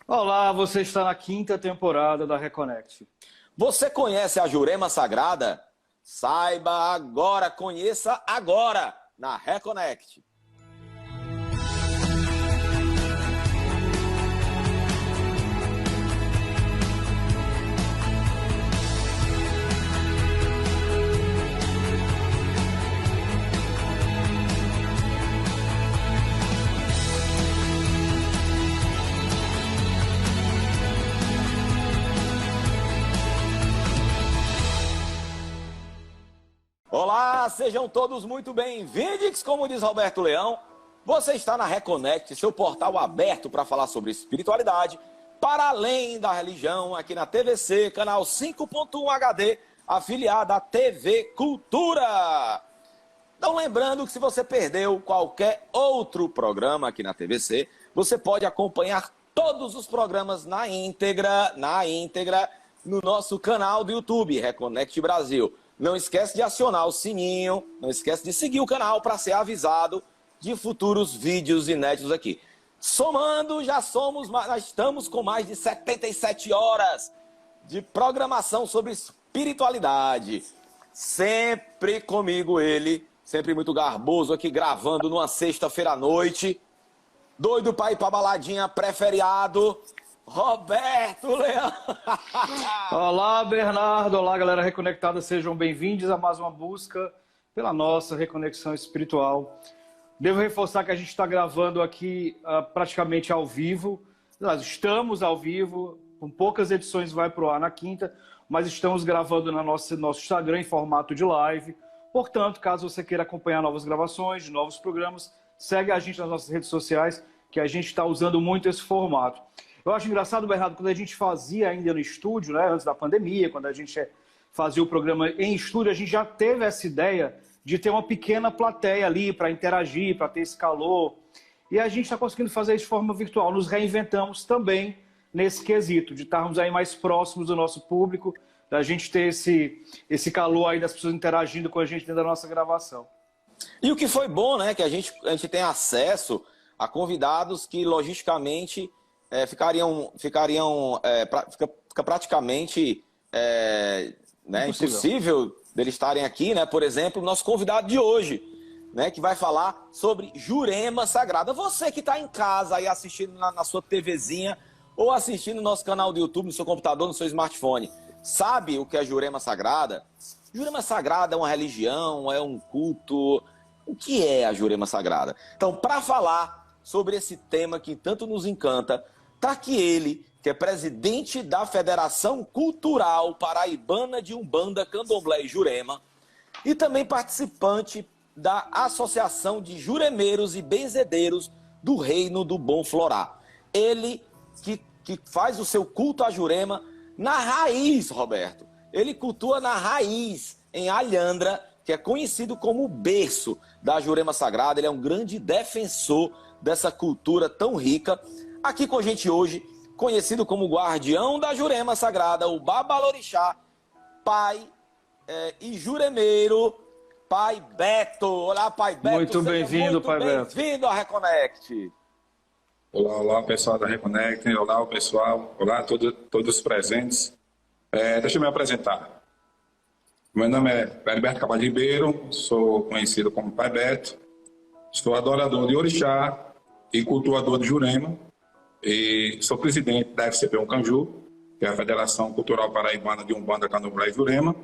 Olá, você está na quinta temporada da Reconnect. Você conhece a Jurema Sagrada? Saiba agora, conheça agora na Reconnect. Olá, sejam todos muito bem-vindos, como diz Roberto Leão. Você está na Reconnect, seu portal aberto para falar sobre espiritualidade, para além da religião, aqui na TVC, canal 5.1 HD, afiliada à TV Cultura. Então, lembrando que se você perdeu qualquer outro programa aqui na TVC, você pode acompanhar todos os programas na íntegra, no nosso canal do YouTube, Reconnect Brasil. Não esquece de acionar o sininho, não esquece de seguir o canal para ser avisado de futuros vídeos inéditos aqui. Somando, nós estamos com mais de 77 horas de programação sobre espiritualidade. Sempre comigo ele, sempre muito garboso aqui, gravando numa sexta-feira à noite. Doido para ir para baladinha pré-feriado, Roberto Leão. Olá, Bernardo. Olá, galera reconectada. Sejam bem-vindos a mais uma busca pela nossa reconexão espiritual. Devo reforçar que a gente está gravando aqui praticamente ao vivo. Nós estamos ao vivo, com poucas edições vai para o ar na quinta, mas estamos gravando no nosso Instagram em formato de live. Portanto, caso você queira acompanhar novas gravações, novos programas, segue a gente nas nossas redes sociais, que a gente está usando muito esse formato. Eu acho engraçado, Bernardo, quando a gente fazia ainda no estúdio, né, antes da pandemia, quando a gente fazia o programa em estúdio, a gente já teve essa ideia de ter uma pequena plateia ali para interagir, para ter esse calor. E a gente está conseguindo fazer isso de forma virtual. Nos reinventamos também nesse quesito, de estarmos aí mais próximos do nosso público, da gente ter esse calor aí das pessoas interagindo com a gente dentro da nossa gravação. E o que foi bom, né, que a gente tem acesso a convidados que logisticamente fica praticamente impossível deles estarem aqui, né? Por exemplo, o nosso convidado de hoje, né, que vai falar sobre Jurema Sagrada. Você que está em casa aí assistindo na sua TVzinha ou assistindo no nosso canal do YouTube, no seu computador, no seu smartphone, sabe o que é Jurema Sagrada? Jurema Sagrada é uma religião, é um culto. O que é a Jurema Sagrada? Então, para falar sobre esse tema que tanto nos encanta, está aqui ele, que é presidente da Federação Cultural Paraibana de Umbanda, Candomblé e Jurema, e também participante da Associação de Juremeiros e Benzedeiros do Reino do Bom Florá. Ele que faz o seu culto à Jurema na raiz, Roberto. Ele cultua na raiz, em Alhandra, que é conhecido como o berço da Jurema Sagrada. Ele é um grande defensor dessa cultura tão rica. Aqui com a gente hoje, conhecido como guardião da Jurema Sagrada, o Babalorixá, pai e juremeiro, Pai Beto. Olá, Pai Beto. Muito bem-vindo, Pai Beto. Bem-vindo à Reconnect. Olá, pessoal da Reconnect. Olá, o pessoal. Olá a todos os presentes. Deixa eu me apresentar. Meu nome é Heriberto Cabral Ribeiro, sou conhecido como Pai Beto. Sou adorador de Orixá e cultuador de Jurema. E sou presidente da FCP Uncanju, que é a Federação Cultural Paraibana de Umbanda, Candomblé e Jurema.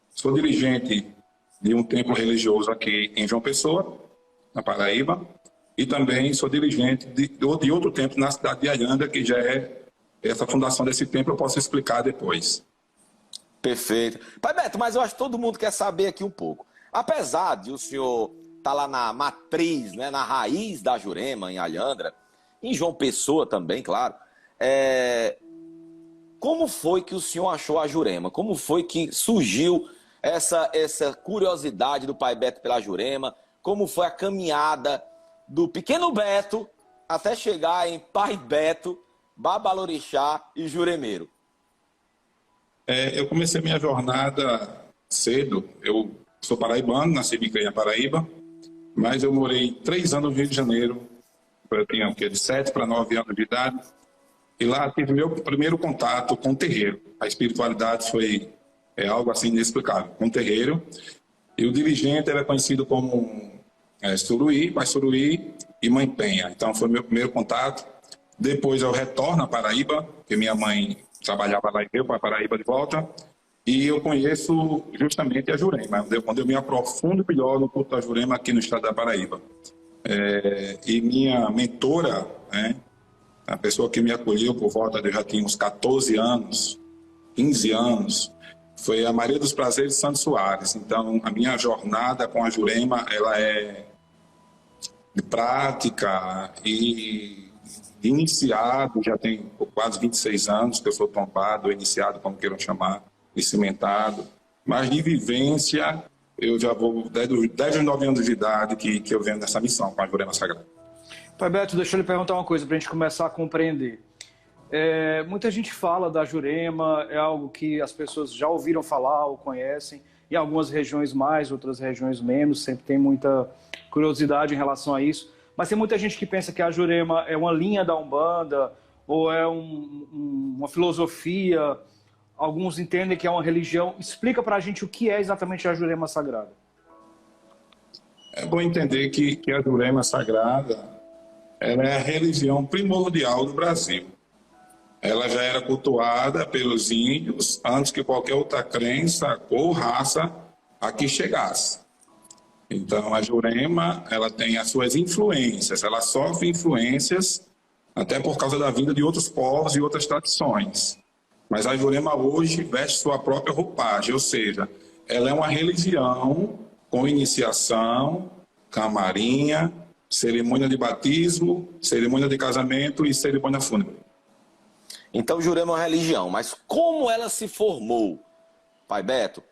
Sou dirigente de um templo religioso aqui em João Pessoa, na Paraíba. E também sou dirigente de outro templo na cidade de Alhandra, que já é essa fundação desse templo, eu posso explicar depois. Perfeito. Pai Beto, mas eu acho que todo mundo quer saber aqui um pouco. Apesar de o senhor estar lá na matriz, né, na raiz da Jurema, em Alhandra, em João Pessoa também, claro, como foi que o senhor achou a Jurema? Como foi que surgiu essa curiosidade do Pai Beto pela Jurema? Como foi a caminhada do pequeno Beto até chegar em Pai Beto, Babalorixá e Juremeiro? Eu comecei minha jornada cedo. Eu sou paraibano, nasci e criei na Paraíba, mas eu morei 3 anos no Rio de Janeiro. Eu tinha de 7 para 9 anos de idade. E lá tive meu primeiro contato com o terreiro. A espiritualidade foi algo assim inexplicável, com o terreiro. E o dirigente era conhecido como Suruí, Pai Suruí e Mãe Penha. Então foi meu primeiro contato. Depois eu retorno à Paraíba, porque minha mãe trabalhava lá e veio para a Paraíba de volta. E eu conheço justamente a Jurema, onde eu me aprofundo melhor no culto da Jurema aqui no estado da Paraíba. E minha mentora, né, a pessoa que me acolheu por volta de, já tinha uns 14 anos, 15 anos, foi a Maria dos Prazeres Santos Soares. Então, a minha jornada com a Jurema, ela é de prática e iniciado, já tem quase 26 anos que eu sou tombado, iniciado, como queiram chamar, e cimentado, mas de vivência, eu já vou desde os 9 anos de idade que eu venho nessa missão com a Jurema Sagrada. Pai Beto, deixa eu lhe perguntar uma coisa para a gente começar a compreender. Muita gente fala da Jurema, é algo que as pessoas já ouviram falar ou conhecem, em algumas regiões mais, outras regiões menos, sempre tem muita curiosidade em relação a isso, mas tem muita gente que pensa que a Jurema é uma linha da Umbanda, ou é uma filosofia. Alguns entendem que é uma religião. Explica para a gente o que é exatamente a Jurema Sagrada. É bom entender que a Jurema Sagrada ela é a religião primordial do Brasil. Ela já era cultuada pelos índios antes que qualquer outra crença ou raça aqui chegasse. Então, a Jurema ela tem as suas influências, ela sofre influências até por causa da vinda de outros povos e outras tradições. Mas a Jurema hoje veste sua própria roupagem, ou seja, ela é uma religião com iniciação, camarinha, cerimônia de batismo, cerimônia de casamento e cerimônia fúnebre. Então, Jurema é uma religião, mas como ela se formou, Pai Beto?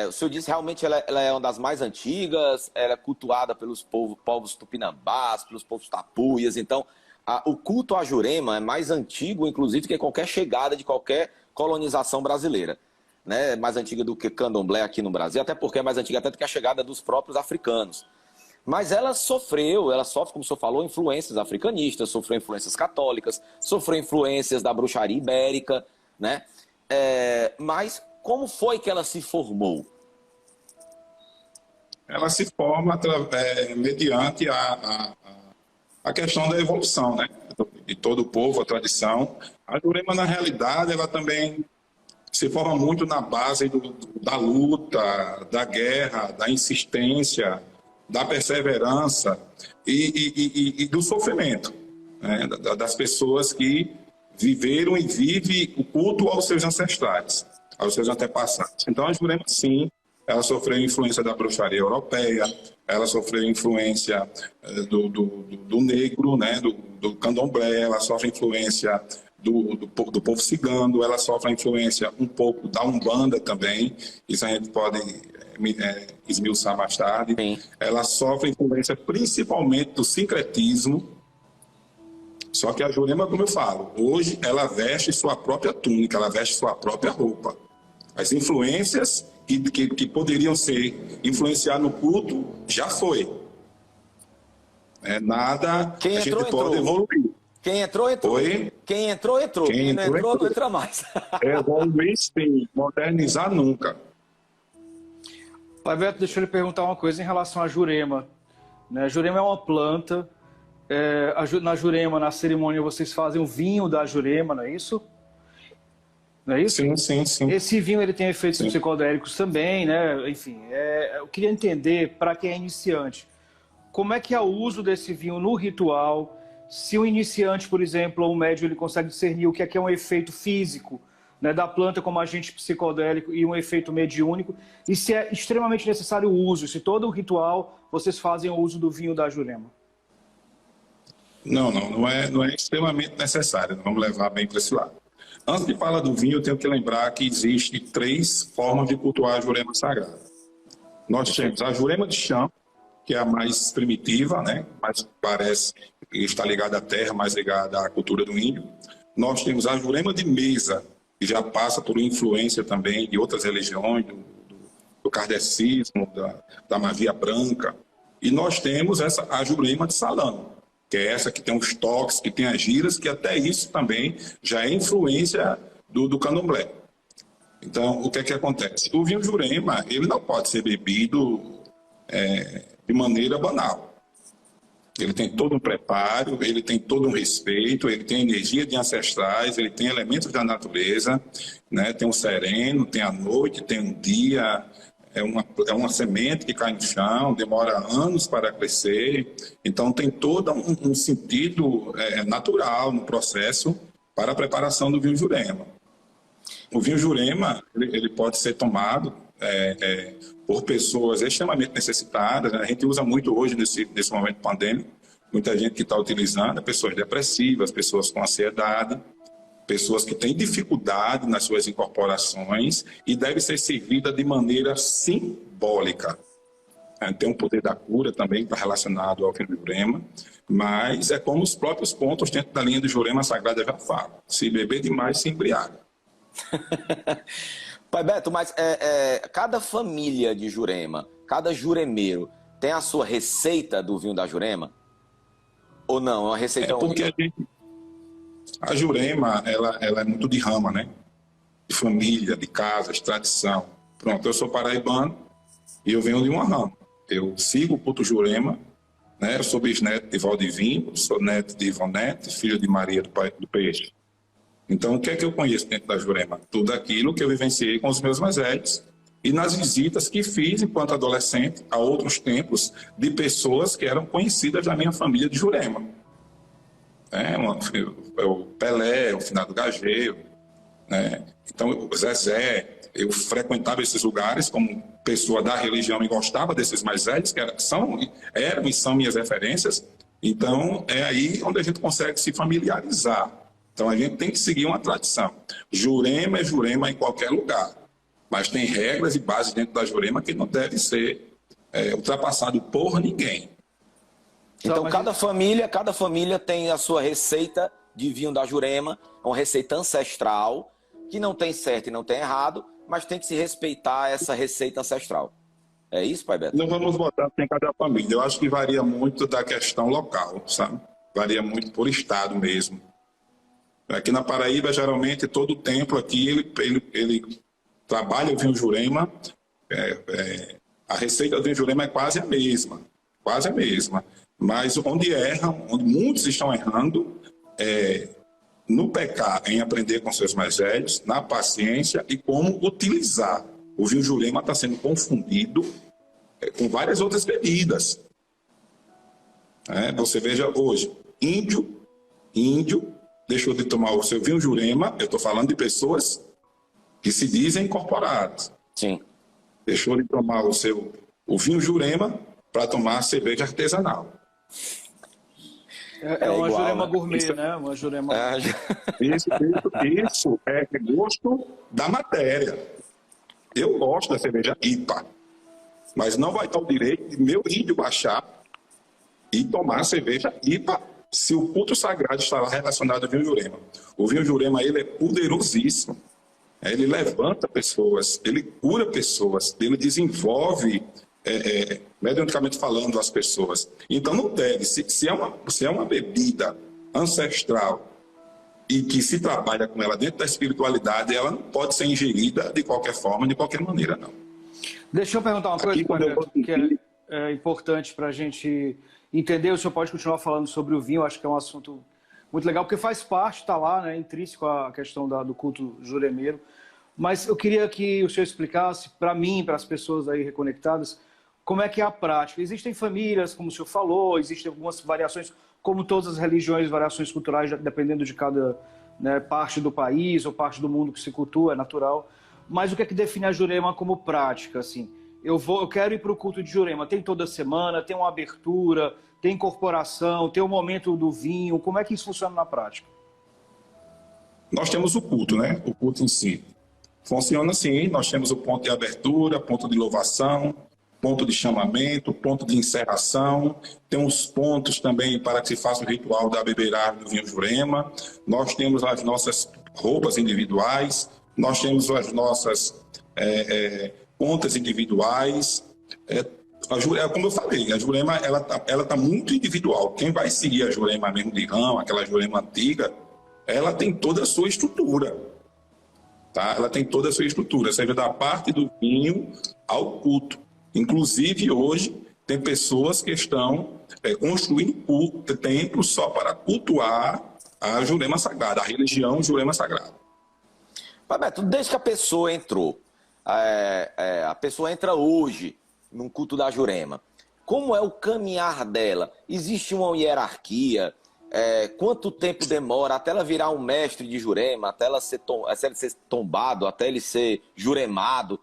O senhor disse realmente ela é uma das mais antigas, ela é cultuada pelos povos tupinambás, pelos povos tapuias, então o culto à Jurema é mais antigo, inclusive, do que qualquer chegada de qualquer colonização brasileira. Né? Mais antiga do que candomblé aqui no Brasil, até porque é mais antiga até do que a chegada dos próprios africanos. Mas ela sofre, como o senhor falou, influências africanistas, sofreu influências católicas, sofreu influências da bruxaria ibérica, né? Mas como foi que ela se formou? Ela se forma mediante a questão da evolução, né? De todo o povo, a tradição. A Jurema, na realidade, ela também se forma muito na base da luta, da guerra, da insistência, da perseverança e do sofrimento, né? Das pessoas que viveram e vivem o culto aos seus ancestrais, aos seus antepassados. Então, a Jurema, sim, ela sofreu influência da bruxaria europeia, ela sofreu influência do negro, né? do candomblé, ela sofre influência do povo cigano, ela sofre a influência um pouco da Umbanda também, isso a gente pode esmiuçar mais tarde. Sim. Ela sofre influência principalmente do sincretismo, só que a Jurema, como eu falo, hoje ela veste sua própria túnica, ela veste sua própria roupa. As influências que poderiam ser influenciar no culto, já foi. Nada Quem a entrou, gente pode evoluir. Quem entrou, entrou. Oi? Quem entrou, entrou. Quem não entrou, não entra mais. Evoluir sim, modernizar nunca. Pai Beto, deixa eu lhe perguntar uma coisa em relação à Jurema. A Jurema é uma planta. Na Jurema, na cerimônia, vocês fazem o vinho da Jurema, não é isso? Não é isso? Sim. Esse vinho ele tem efeitos psicodélicos também, né? Enfim, eu queria entender, para quem é iniciante, como é que é o uso desse vinho no ritual? Se o iniciante, por exemplo, ou o médium, ele consegue discernir o que é um efeito físico, né, da planta como agente psicodélico e um efeito mediúnico, e se é extremamente necessário o uso, se todo o ritual vocês fazem o uso do vinho da Jurema. Não é extremamente necessário, vamos levar bem para esse lado. Antes de falar do vinho, eu tenho que lembrar que existem 3 formas de cultuar a Jurema Sagrada. Nós temos a Jurema de chão, que é a mais primitiva, né? Mas parece que está ligada à terra, mais ligada à cultura do índio. Nós temos a Jurema de mesa, que já passa por influência também de outras religiões, do kardecismo, da magia branca. E nós temos a Jurema de salão. que é essa que tem os toques, que tem as giras, que até isso também já é influência do candomblé. Então, o que é que acontece? O vinho Jurema, ele não pode ser bebido de maneira banal. Ele tem todo um preparo, ele tem todo um respeito, ele tem energia de ancestrais, ele tem elementos da natureza, né? Tem o sereno, tem a noite, tem um dia, é uma semente que cai no chão, demora anos para crescer. Então tem todo um sentido natural no processo para a preparação do vinho Jurema. O vinho Jurema, ele pode ser tomado por pessoas extremamente necessitadas, né? A gente usa muito hoje nesse momento pandêmico, muita gente que está utilizando, pessoas depressivas, pessoas com ansiedade, pessoas que têm dificuldade nas suas incorporações e deve ser servida de maneira simbólica. Tem um poder da cura também relacionado ao vinho Jurema, mas é como os próprios pontos dentro da linha do Jurema Sagrada já falam: se beber demais, se embriaga. Pai Beto, mas cada família de Jurema, cada juremeiro, tem a sua receita do vinho da Jurema? Ou não? É uma receita porque a Jurema, ela é muito de rama, né? De família, de casas, tradição. Pronto, eu sou paraibano e eu venho de uma rama. Eu sigo o culto Jurema, né? Eu sou bisneto de Valdivino, sou neto de Ivonete, filho de Maria do Peixe. Então, o que é que eu conheço dentro da Jurema? Tudo aquilo que eu vivenciei com os meus mais velhos e nas visitas que fiz enquanto adolescente a outros templos de pessoas que eram conhecidas da minha família de Jurema. O Pelé, o finado Gageiro, né? Então, o Zezé. Eu frequentava esses lugares como pessoa da religião e gostava desses mais velhos, que eram e são minhas referências. Então, é aí onde a gente consegue se familiarizar. Então, a gente tem que seguir uma tradição. Jurema é Jurema em qualquer lugar. Mas tem regras e bases dentro da Jurema que não deve ser ultrapassado por ninguém. Então, cada família tem a sua receita de vinho da Jurema, uma receita ancestral, que não tem certo e não tem errado, mas tem que se respeitar essa receita ancestral. É isso, Pai Beto? Não vamos botar em cada família. Eu acho que varia muito da questão local, sabe? Varia muito por estado mesmo. Aqui na Paraíba, geralmente, todo templo aqui, ele trabalha o vinho Jurema. A receita do vinho Jurema é quase a mesma. Quase a mesma. Mas onde erram, onde muitos estão errando, no pecar, em aprender com seus mais velhos, na paciência e como utilizar. O vinho Jurema está sendo confundido com várias outras bebidas. Você veja hoje, índio deixou de tomar o seu vinho Jurema, eu estou falando de pessoas que se dizem incorporadas. Sim. Deixou de tomar o vinho Jurema para tomar cerveja artesanal. É uma igual, Jurema né? gourmet, né? Uma Jurema... Isso é gosto da matéria. Eu gosto da cerveja IPA, mas não vai dar o direito de meu índio baixar e tomar cerveja IPA se o culto sagrado está relacionado ao vinho Jurema. O vinho Jurema, ele é poderosíssimo. Ele levanta pessoas, ele cura pessoas, ele desenvolve, mediunicamente falando, as pessoas. Então não deve, se é uma bebida ancestral e que se trabalha com ela dentro da espiritualidade, ela não pode ser ingerida de qualquer forma, de qualquer maneira, não. Deixa eu perguntar uma coisa, que é importante para a gente entender. O senhor pode continuar falando sobre o vinho, acho que é um assunto muito legal, porque faz parte, está lá, né, intrínseco a questão do culto juremeiro. Mas eu queria que o senhor explicasse para mim, para as pessoas aí reconectadas, como é que é a prática. Existem famílias, como o senhor falou, existem algumas variações, como todas as religiões, variações culturais, dependendo de cada, né, parte do país ou parte do mundo que se cultua, é natural. Mas o que é que define a Jurema como prática, assim? Eu quero ir para o culto de Jurema, tem toda semana, tem uma abertura, tem incorporação, tem o momento do vinho, como é que isso funciona na prática? Nós temos o culto, né? O culto em si. Funciona assim, nós temos o ponto de abertura, ponto de louvação, ponto de chamamento, ponto de encerração, tem os pontos também para que se faça o ritual da beberagem do vinho Jurema, nós temos as nossas roupas individuais, nós temos as nossas contas individuais, Como eu falei, a Jurema ela tá muito individual. Quem vai seguir a Jurema mesmo de ramo, aquela Jurema antiga, ela tem toda a sua estrutura. Tá? Ela tem toda a sua estrutura, seja da parte do vinho ao culto. Inclusive, hoje, tem pessoas que estão construindo templos só para cultuar a Jurema Sagrada, a religião Jurema Sagrada. Pai Beto, desde que a pessoa entrou, a pessoa entra hoje num culto da Jurema, como é o caminhar dela? Existe uma hierarquia? Quanto tempo demora até ela virar um mestre de Jurema, até ela ser tombado, até ele ser juremado?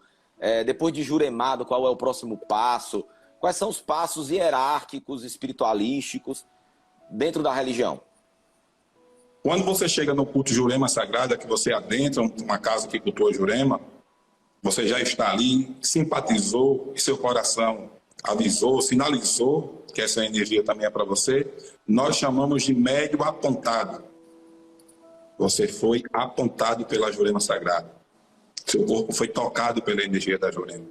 Depois de juremado, qual é o próximo passo? Quais são os passos hierárquicos, espiritualísticos dentro da religião? Quando você chega no culto Jurema Sagrada, que você adentra uma casa que cultua Jurema, você já está ali, simpatizou, e seu coração avisou, sinalizou que essa energia também é para você, nós chamamos de médium apontado. Você foi apontado pela Jurema Sagrada. Seu corpo foi tocado pela energia da Jurema.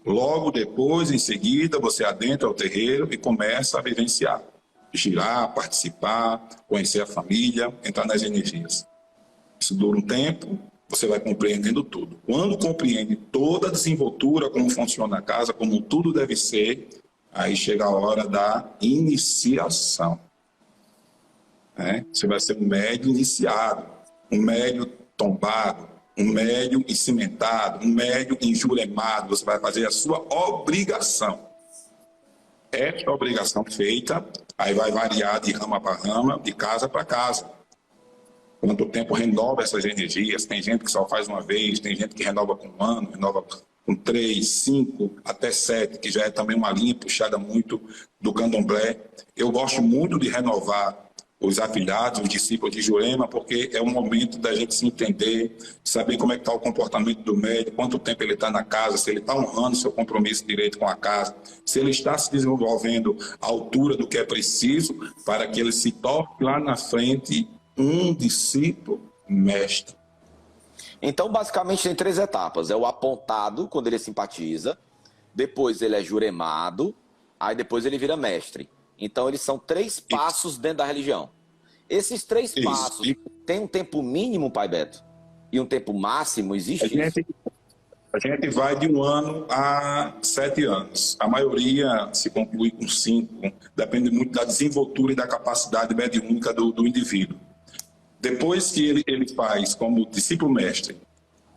Logo depois, em seguida, você adentra o terreiro e começa a vivenciar, girar, participar, conhecer a família, entrar nas energias. Isso dura um tempo, você vai compreendendo tudo. Quando compreende toda a desenvoltura, como funciona a casa, como tudo deve ser, aí chega a hora da iniciação. Você vai ser um médium iniciado, um médium tombado, um médium cimentado, um médium enjuremado. Você vai fazer a sua obrigação. Esta obrigação feita, aí vai variar de rama para rama, de casa para casa. Quanto tempo renova essas energias? Tem gente que só faz uma vez, tem gente que renova com 1 ano, renova com 3, 5, até 7, que já é também uma linha puxada muito do candomblé. Eu gosto muito de renovar os afilhados, os discípulos de Jurema, porque é um momento da gente se entender, saber como é que está o comportamento do médico, quanto tempo ele está na casa, se ele está honrando seu compromisso direito com a casa, se ele está se desenvolvendo à altura do que é preciso para que ele se torne lá na frente um discípulo mestre. Então, basicamente, tem 3 etapas. É o apontado, quando ele simpatiza, depois ele é juremado, aí depois ele vira mestre. Então, eles são 3 passos dentro da religião. Esses 3 passos, tem um tempo mínimo, Pai Beto? E um tempo máximo? Existe isso? A gente vai de 1 ano a 7 anos. A maioria se conclui com 5. Depende muito da desenvoltura e da capacidade mediúnica do indivíduo. Depois que ele faz como discípulo mestre,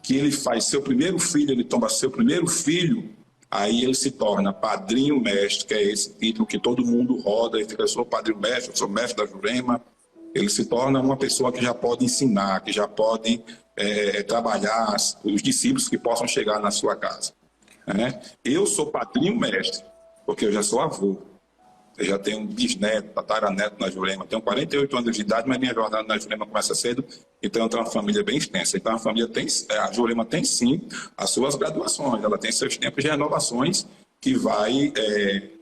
que ele faz seu primeiro filho, ele toma seu primeiro filho, aí ele se torna padrinho mestre, que é esse título que todo mundo roda e fica, eu sou padrinho mestre, eu sou mestre da Jurema. Ele se torna uma pessoa que já pode ensinar, que já pode trabalhar os discípulos que possam chegar na sua casa. Eu sou padrinho mestre, porque eu já sou avô. Eu já tenho um bisneto, tataraneto na Jurema. Tenho 48 anos de idade, mas minha jornada na Jurema começa cedo, então eu tenho uma família bem extensa. Então a Jurema tem sim as suas graduações, ela tem seus tempos de renovações que vai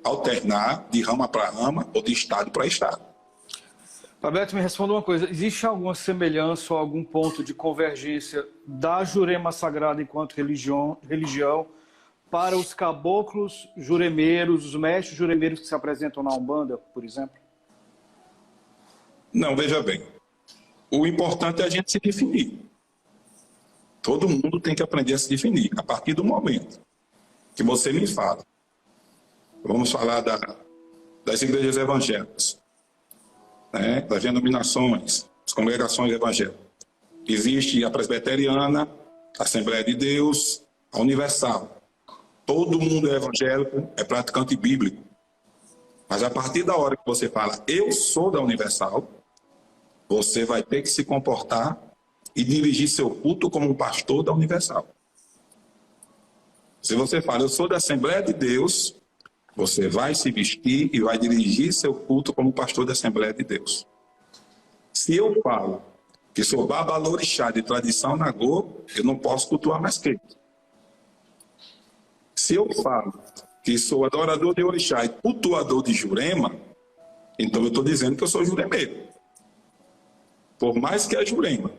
alternar de rama para rama ou de estado para estado. Roberto, me responda uma coisa. Existe alguma semelhança ou algum ponto de convergência da Jurema Sagrada enquanto religião para os caboclos juremeiros, os mestres juremeiros que se apresentam na Umbanda, por exemplo? Não, veja bem. O importante é a gente se definir. Todo mundo tem que aprender a se definir. A partir do momento que você me fala, vamos falar das igrejas evangélicas, das denominações, as congregações evangélicas. Existe a presbiteriana, a Assembleia de Deus, a Universal. Todo mundo é evangélico, é praticante bíblico. Mas a partir da hora que você fala, eu sou da Universal, você vai ter que se comportar e dirigir seu culto como um pastor da Universal. Se você fala, eu sou da Assembleia de Deus, você vai se vestir e vai dirigir seu culto como pastor da Assembleia de Deus. Se eu falo que sou babalorixá de tradição nagô, eu não posso cultuar mais quente. Se eu falo que sou adorador de orixá e cultuador de Jurema, então eu estou dizendo que eu sou juremeiro. Por mais que a Jurema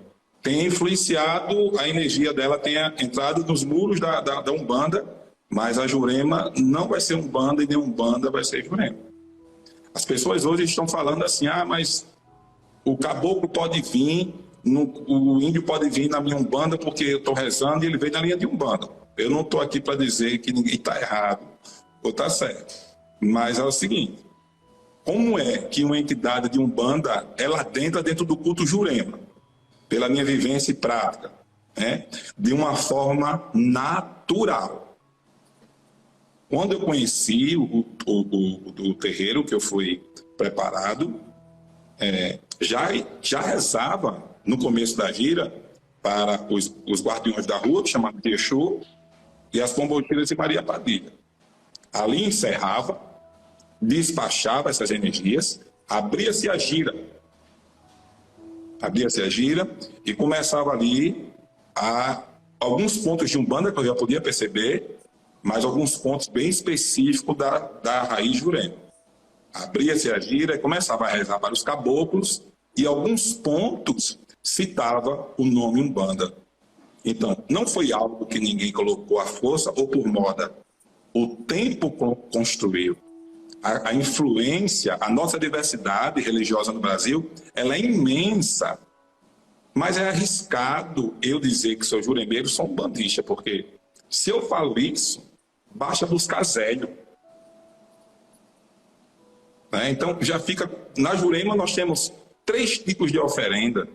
tenha influenciado, a energia dela tenha entrado nos muros da Umbanda, mas a Jurema não vai ser Umbanda e nem Umbanda vai ser Jurema. As pessoas hoje estão falando assim, mas o caboclo pode vir, o índio pode vir na minha Umbanda porque eu estou rezando e ele veio na linha de Umbanda. Eu não estou aqui para dizer que ninguém está errado ou está certo. Mas é o seguinte, como é que uma entidade de Umbanda, ela entra dentro do culto Jurema? Pela minha vivência e prática, né? De uma forma natural. Quando eu conheci o terreiro que eu fui preparado, já rezava no começo da gira para os guardiões da rua, chamados de Exu, e as pombogiras de Maria Padilha. Ali encerrava, despachava essas energias, abria-se a gira. Abria-se a gira e começava ali alguns pontos de Umbanda que eu já podia perceber, mas alguns pontos bem específicos da raiz Jurema. Abria-se a gira e começava a rezar para os caboclos e alguns pontos citava o nome Umbanda. Então, não foi algo que ninguém colocou à força ou por moda. O tempo construiu. A influência, a nossa diversidade religiosa no Brasil, ela é imensa. Mas é arriscado eu dizer que sou juremeiro, sou um bandista, porque se eu falo isso, basta buscar Zélio. Então, já fica... Na Jurema, nós temos 3 tipos de oferenda.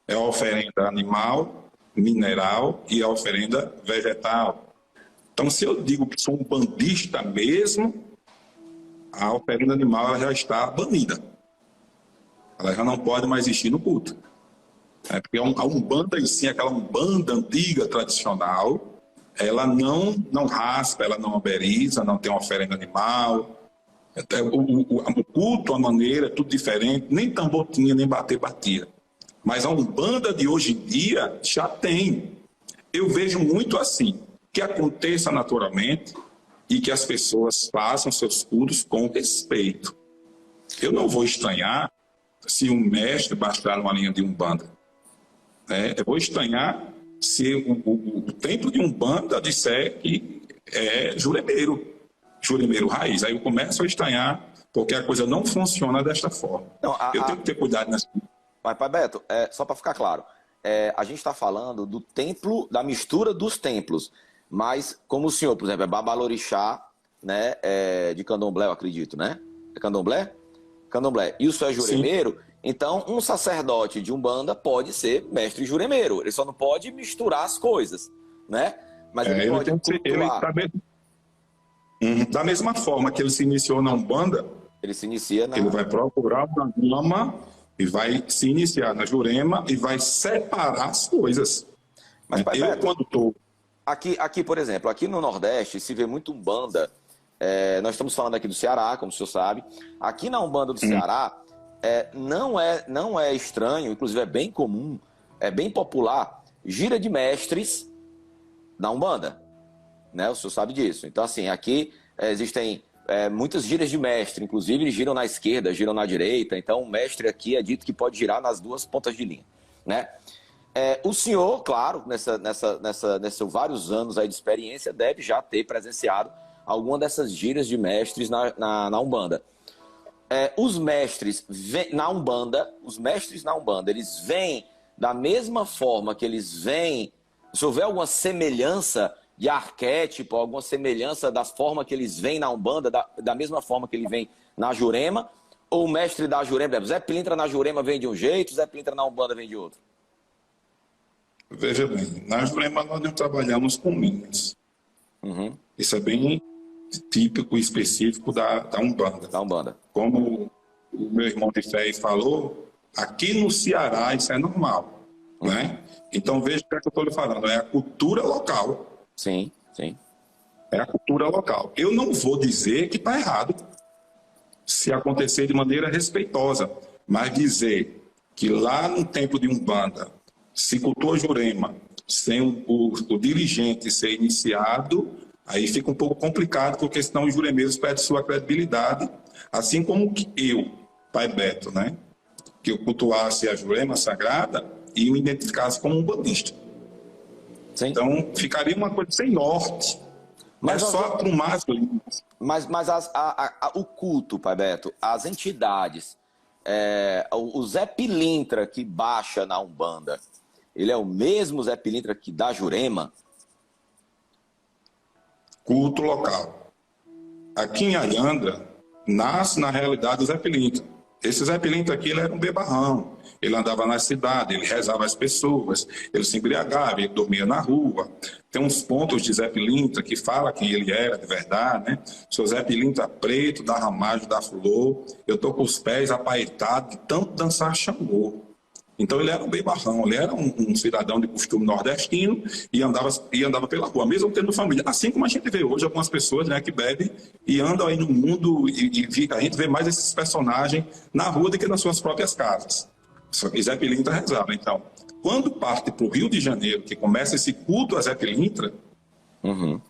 É a oferenda animal, mineral e a oferenda vegetal. Então, se eu digo que sou um bandista mesmo, a oferenda animal ela já está banida. Ela já não pode mais existir no culto. Porque a Umbanda em si, aquela Umbanda antiga, tradicional, ela não raspa, ela não uberiza, não tem uma oferenda animal. O culto, a maneira, é tudo diferente. Nem tambor tinha, nem batia. Mas a Umbanda de hoje em dia já tem. Eu vejo muito assim, que aconteça naturalmente e que as pessoas façam seus cultos com respeito. Eu não vou estranhar se um mestre baixar numa linha de Umbanda. Eu vou estranhar se o templo de Umbanda disser que é juremeiro raiz. Aí eu começo a estranhar, porque a coisa não funciona desta forma. Não, eu tenho que ter cuidado nessa... Mas, Pai Beto, só para ficar claro, a gente está falando do templo, da mistura dos templos, mas como o senhor, por exemplo, é babalorixá, né, de candomblé, eu acredito, né? É candomblé? Candomblé. E o senhor é juremeiro? Sim. Então, um sacerdote de Umbanda pode ser mestre juremeiro. Ele só não pode misturar as coisas, né? Mas ele pode cultuar. Da mesma forma que ele se iniciou na Umbanda, ele se inicia na... Ele vai procurar uma lama e vai se iniciar na Jurema e vai separar as coisas. Mas, Pai Beto, quando estou... Aqui, por exemplo, aqui no Nordeste se vê muito Umbanda. Nós estamos falando aqui do Ceará, como o senhor sabe. Aqui na Umbanda do Ceará, não é estranho, inclusive é bem comum, é bem popular, gira de mestres na Umbanda. Né? O senhor sabe disso. Então, assim, aqui existem muitas giras de mestre, inclusive eles giram na esquerda, giram na direita. Então, o mestre aqui é dito que pode girar nas 2 pontas de linha. Né? O senhor, claro, nesses vários anos aí de experiência, deve já ter presenciado alguma dessas giras de mestres na Umbanda. Os mestres na Umbanda, eles vêm da mesma forma que eles vêm. Se houver alguma semelhança de arquétipo, alguma semelhança da forma que eles vêm na Umbanda, da mesma forma que ele vem na Jurema, ou o mestre da Jurema, Zé Pilintra na Jurema vem de um jeito, Zé Pilintra na Umbanda vem de outro? Veja bem, na Jurema nós não trabalhamos com minas. Uhum. Isso é bem típico e específico da Umbanda. Da Umbanda. Como o meu irmão de fé falou, aqui no Ceará isso é normal. Né? Então veja o que eu estou lhe falando, é a cultura local. Sim, sim. É a cultura local. Eu não vou dizer que está errado, se acontecer de maneira respeitosa, mas dizer que lá no templo de Umbanda se cultua Jurema sem o dirigente ser iniciado, aí fica um pouco complicado, porque senão os juremeiros perdem sua credibilidade, assim como que eu, Pai Beto, né? Que eu cultuasse a Jurema Sagrada e o identificasse como um bandista. Sim. Então, ficaria uma coisa sem norte. Mas é só para o masculino. Mas o culto, Pai Beto, as entidades, o Zé Pilintra que baixa na Umbanda, ele é o mesmo Zé Pilintra que dá Jurema? Culto local. Aqui em Alhandra, nasce na realidade o Zé Pilintra. Esse Zé Pilintra aqui, ele era um bebarrão. Ele andava na cidade, ele rezava as pessoas, ele se embriagava, ele dormia na rua. Tem uns pontos de Zé Pilintra que fala quem ele era de verdade, né? Sou Zé Pilintra preto, da Ramalho, da Flor. Eu tô com os pés apaetados de tanto dançar Xangô. Então ele era um bebarrão, ele era um cidadão de costume nordestino e andava pela rua, mesmo tendo família. Assim como a gente vê hoje algumas pessoas, né, que bebem e andam aí no mundo a gente vê mais esses personagens na rua do que nas suas próprias casas. Zé Pilintra rezava. Então, quando parte para o Rio de Janeiro, que começa esse culto a Zé Pilintra,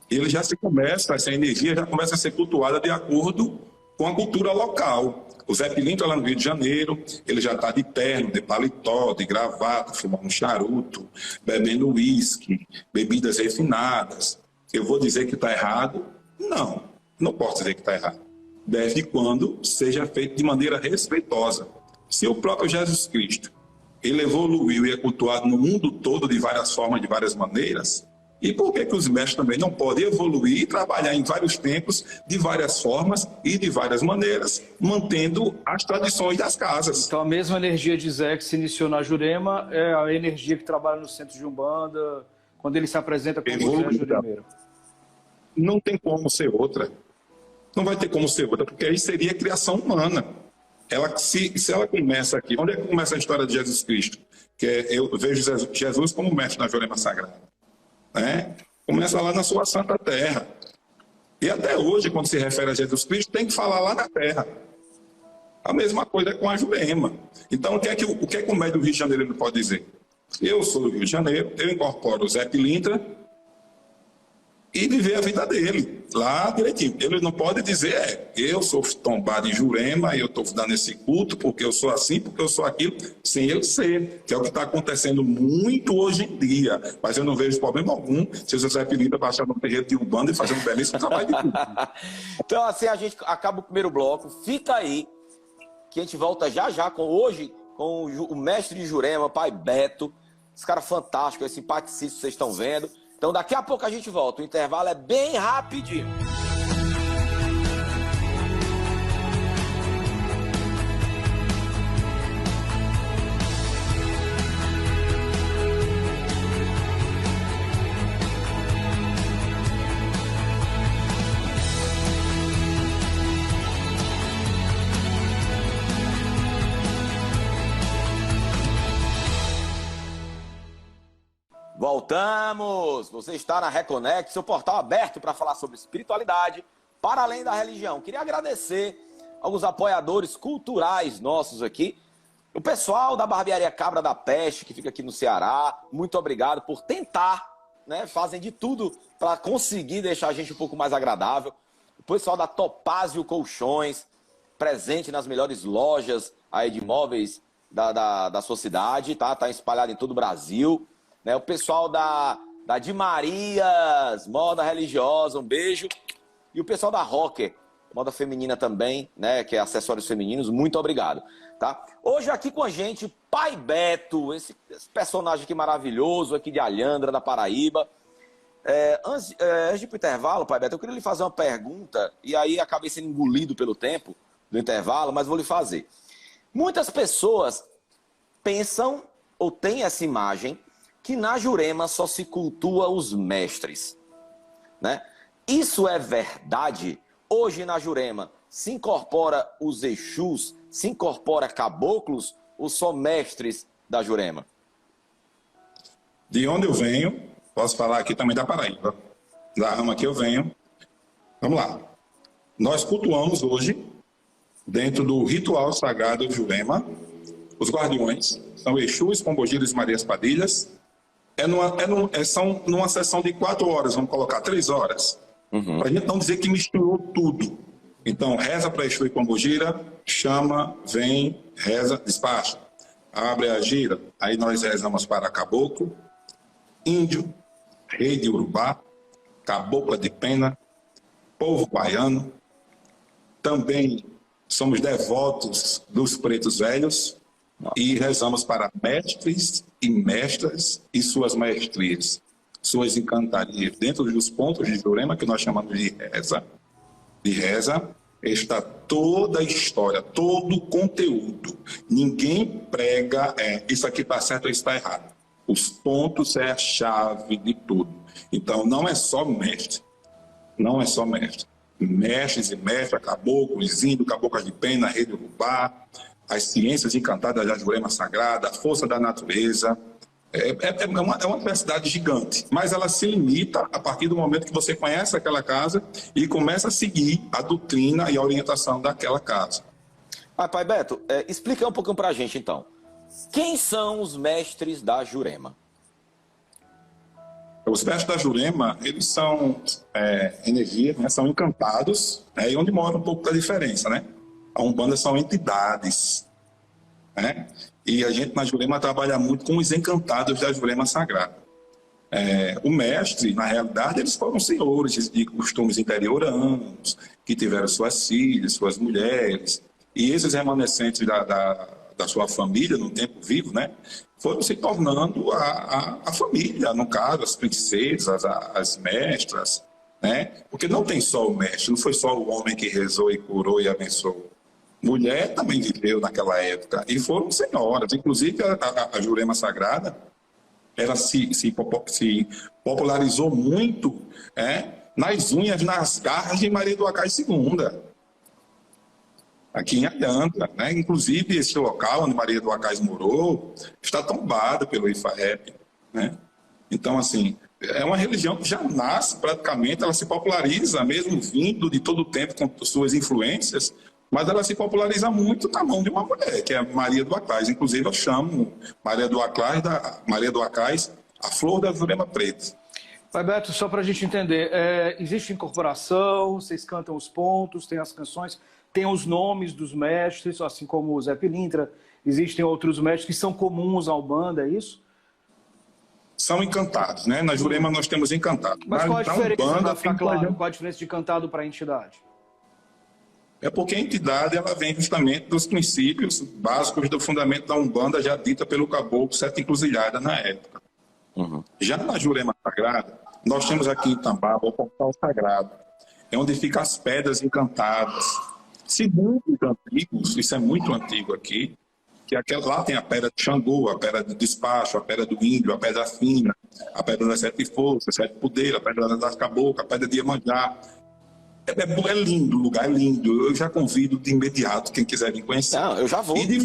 ele já essa energia já começa a ser cultuada de acordo com a cultura local. O Zé Pilintra lá no Rio de Janeiro, ele já está de terno, de paletó, de gravata, fumando um charuto, bebendo uísque, bebidas refinadas. Eu vou dizer que está errado? Não posso dizer que está errado. Desde quando seja feito de maneira respeitosa. Se o próprio Jesus Cristo, ele evoluiu e é cultuado no mundo todo de várias formas, de várias maneiras, e por que os mestres também não podem evoluir e trabalhar em vários tempos, de várias formas e de várias maneiras, mantendo as tradições das casas? Então a mesma energia de Zé que se iniciou na Jurema é a energia que trabalha no centro de Umbanda, quando ele se apresenta como Zé Juremeiro. Não tem como ser outra. Não vai ter como ser outra, porque aí seria criação humana. Se ela começa aqui, onde é que começa a história de Jesus Cristo? Eu vejo Jesus como mestre na Jurema Sagrada. Né? Começa lá na sua santa terra. E até hoje, quando se refere a Jesus Cristo, tem que falar lá na terra. A mesma coisa com a Jurema. Então, o que é que o médico do Rio de Janeiro ele pode dizer? Eu sou do Rio de Janeiro, eu incorporo o Zé Pilintra e viver a vida dele, lá direitinho. Ele não pode dizer, eu sou tombado em Jurema, e eu estou dando esse culto porque eu sou assim, porque eu sou aquilo, sem ele ser, que é o que está acontecendo muito hoje em dia. Mas eu não vejo problema algum se o Zé Pilintra baixar no terreiro de Umbanda e fazer um belíssimo trabalho de culto. Então, assim, a gente acaba o primeiro bloco, fica aí, que a gente volta já com o mestre de Jurema, Pai Beto, esse cara fantástico, esse simpaticíssimo que vocês estão vendo. Então daqui a pouco a gente volta, o intervalo é bem rapidinho. Voltamos! Você está na Reconnect, seu portal aberto para falar sobre espiritualidade, para além da religião. Queria agradecer aos apoiadores culturais nossos aqui. O pessoal da Barbearia Cabra da Peste, que fica aqui no Ceará, muito obrigado por tentar, né? Fazem de tudo para conseguir deixar a gente um pouco mais agradável. O pessoal da Topázio Colchões, presente nas melhores lojas aí de imóveis da sua cidade, tá? Tá espalhado em todo o Brasil. Né, o pessoal da de Marias, moda religiosa, um beijo. E o pessoal da Rocker, moda feminina também, né, que é acessórios femininos, muito obrigado. Tá? Hoje aqui com a gente, Pai Beto, esse personagem aqui maravilhoso, aqui de Alhandra, da Paraíba. Antes de ir pro intervalo, Pai Beto, eu queria lhe fazer uma pergunta, e aí acabei sendo engolido pelo tempo do intervalo, mas vou lhe fazer. Muitas pessoas pensam, ou têm essa imagem, que na Jurema só se cultua os mestres, né? Isso é verdade? Hoje na Jurema se incorpora os Exus, se incorpora caboclos ou só mestres da Jurema? De onde eu venho, posso falar aqui também da Paraíba, da rama que eu venho. Vamos lá. Nós cultuamos hoje, dentro do ritual sagrado de Jurema, os guardiões, são Exus, Pombogiras e Marias Padilhas. São numa sessão de 4 horas, vamos colocar 3 horas. Para a gente não dizer que misturou tudo. Então, reza para Exu e Pombogira, chama, vem, reza, despacha. Abre a gira, aí nós rezamos para caboclo, índio, rei de Urubá, cabocla de pena, povo baiano. Também somos devotos dos pretos velhos e rezamos para mestres e mestras e suas maestrias, suas encantarias. Dentro dos pontos de Jurema, que nós chamamos de reza, está toda a história, todo o conteúdo. Ninguém prega, isso aqui está certo ou isso está errado. Os pontos é a chave de tudo. Então, não é só mestre. Não é só mestre. Mestres e mestras, caboclos, índios, caboclas de pena, rede urubá, as ciências encantadas da Jurema Sagrada, a força da natureza. É uma diversidade gigante, mas ela se limita a partir do momento que você conhece aquela casa e começa a seguir a doutrina e a orientação daquela casa. Pai Beto, explica um pouquinho para a gente, então. Quem são os mestres da Jurema? Os mestres da Jurema, eles são energia, né? São encantados, e onde mora um pouco da diferença, né? A Umbanda são entidades, né? E a gente na Jurema trabalha muito com os encantados da Jurema Sagrada. O mestre, na realidade, eles foram senhores de costumes interioranos, que tiveram suas filhas, suas mulheres, e esses remanescentes da sua família, no tempo vivo, né, foram se tornando a família, no caso, as princesas, as mestras, né? Porque não tem só o mestre, não foi só o homem que rezou e curou e abençoou. Mulher também viveu naquela época, e foram senhoras. Inclusive, a Jurema Sagrada, ela se popularizou muito nas unhas, nas garras de Maria do Acais II, aqui em Alhambra, né? Inclusive, esse local onde Maria do Acais morou está tombado pelo IFAREP, né? Então, assim, é uma religião que já nasce praticamente, ela se populariza, mesmo vindo de todo o tempo com suas influências, mas ela se populariza muito na mão de uma mulher, que é Maria do Acais. Inclusive, eu chamo Maria do Acais a flor da Jurema Preta. Pai Beto, só para a gente entender, existe incorporação, vocês cantam os pontos, tem as canções, tem os nomes dos mestres, assim como o Zé Pilintra, existem outros mestres que são comuns à Umbanda, é isso? São encantados, né? Na Jurema nós temos encantados. Mas qual a diferença, para ficar claro, qual a diferença de encantado para a entidade? É porque a entidade ela vem justamente dos princípios básicos do fundamento da Umbanda, já dita pelo caboclo Sete Encruzilhada na época. Uhum. Já na Jurema Sagrada, nós temos aqui em Tambaba o portal sagrado, é onde ficam as pedras encantadas. Segundo os antigos, isso é muito antigo aqui, que lá tem a pedra de Xangô, a pedra de despacho, a pedra do índio, a pedra fina, a pedra das sete forças, sete poderes, a pedra das caboclas, a pedra de Iemanjá. É lindo, o lugar é lindo. Eu já convido de imediato quem quiser vir conhecer. Não, eu já vou. E de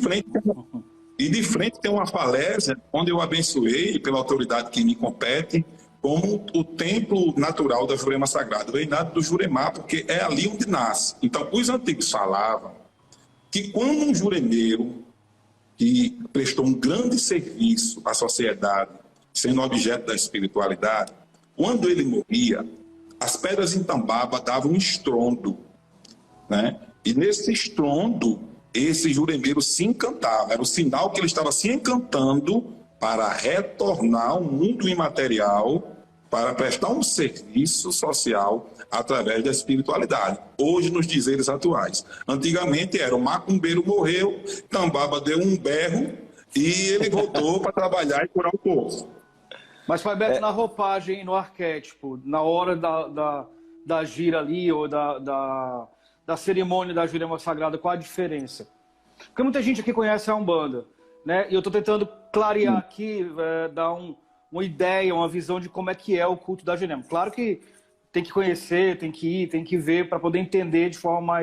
frente tem uma falésia onde eu abençoei, pela autoridade que me compete, como o templo natural da Jurema Sagrada, o reinado do Juremá, porque é ali onde nasce. Então, os antigos falavam que quando um juremeiro que prestou um grande serviço à sociedade, sendo objeto da espiritualidade, quando ele morria, as pedras em Tambaba davam um estrondo, né? E nesse estrondo, esse juremeiro se encantava. Era o sinal que ele estava se encantando para retornar ao mundo imaterial, para prestar um serviço social através da espiritualidade. Hoje, nos dizeres atuais. Antigamente era o macumbeiro morreu, Tambaba deu um berro e ele voltou para trabalhar e curar o povo. Mas, Pai Beto, na roupagem, no arquétipo, na hora da gira ali, ou da cerimônia da Jurema Sagrada, qual a diferença? Porque muita gente aqui conhece a Umbanda, né? E eu estou tentando clarear aqui, dar uma ideia, uma visão de como é que é o culto da Jurema. Claro que tem que conhecer, tem que ir, tem que ver, para poder entender de forma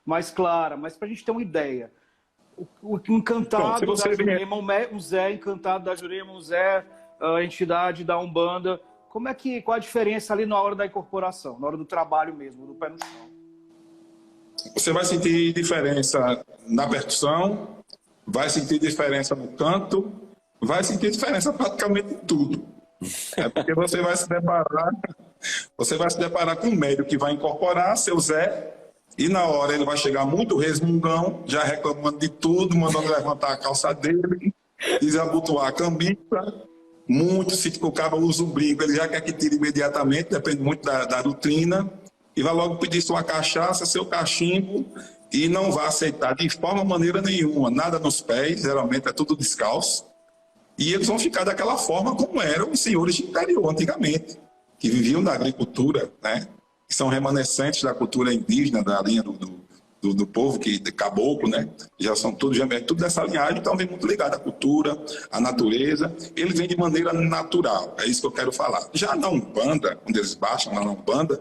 mais clara, mas para a gente ter uma ideia. O encantado da Jurema, um Zé encantado da Jurema, um Zé... a entidade da Umbanda, qual a diferença ali na hora da incorporação, na hora do trabalho mesmo, do pé no chão? Você vai sentir diferença na percussão, vai sentir diferença no canto, vai sentir diferença praticamente em tudo. É porque você vai se deparar com um médium que vai incorporar seu Zé, e na hora ele vai chegar muito resmungão, já reclamando de tudo, mandando levantar a calça dele, desabotoar a camisa. Muito, se o cara usa o brinco, ele já quer que tire imediatamente, depende muito da doutrina. e vai logo pedir sua cachaça, seu cachimbo, e não vai aceitar de forma maneira nenhuma, nada nos pés, geralmente é tudo descalço, e eles vão ficar daquela forma como eram os senhores de interior antigamente, que viviam da agricultura, né? Que são remanescentes da cultura indígena, da linha do povo, que de caboclo, né? Já são tudo dessa linhagem, então vem muito ligado à cultura, à natureza. Eles vêm de maneira natural, é isso que eu quero falar. Já na Umbanda, quando eles baixam lá na Umbanda,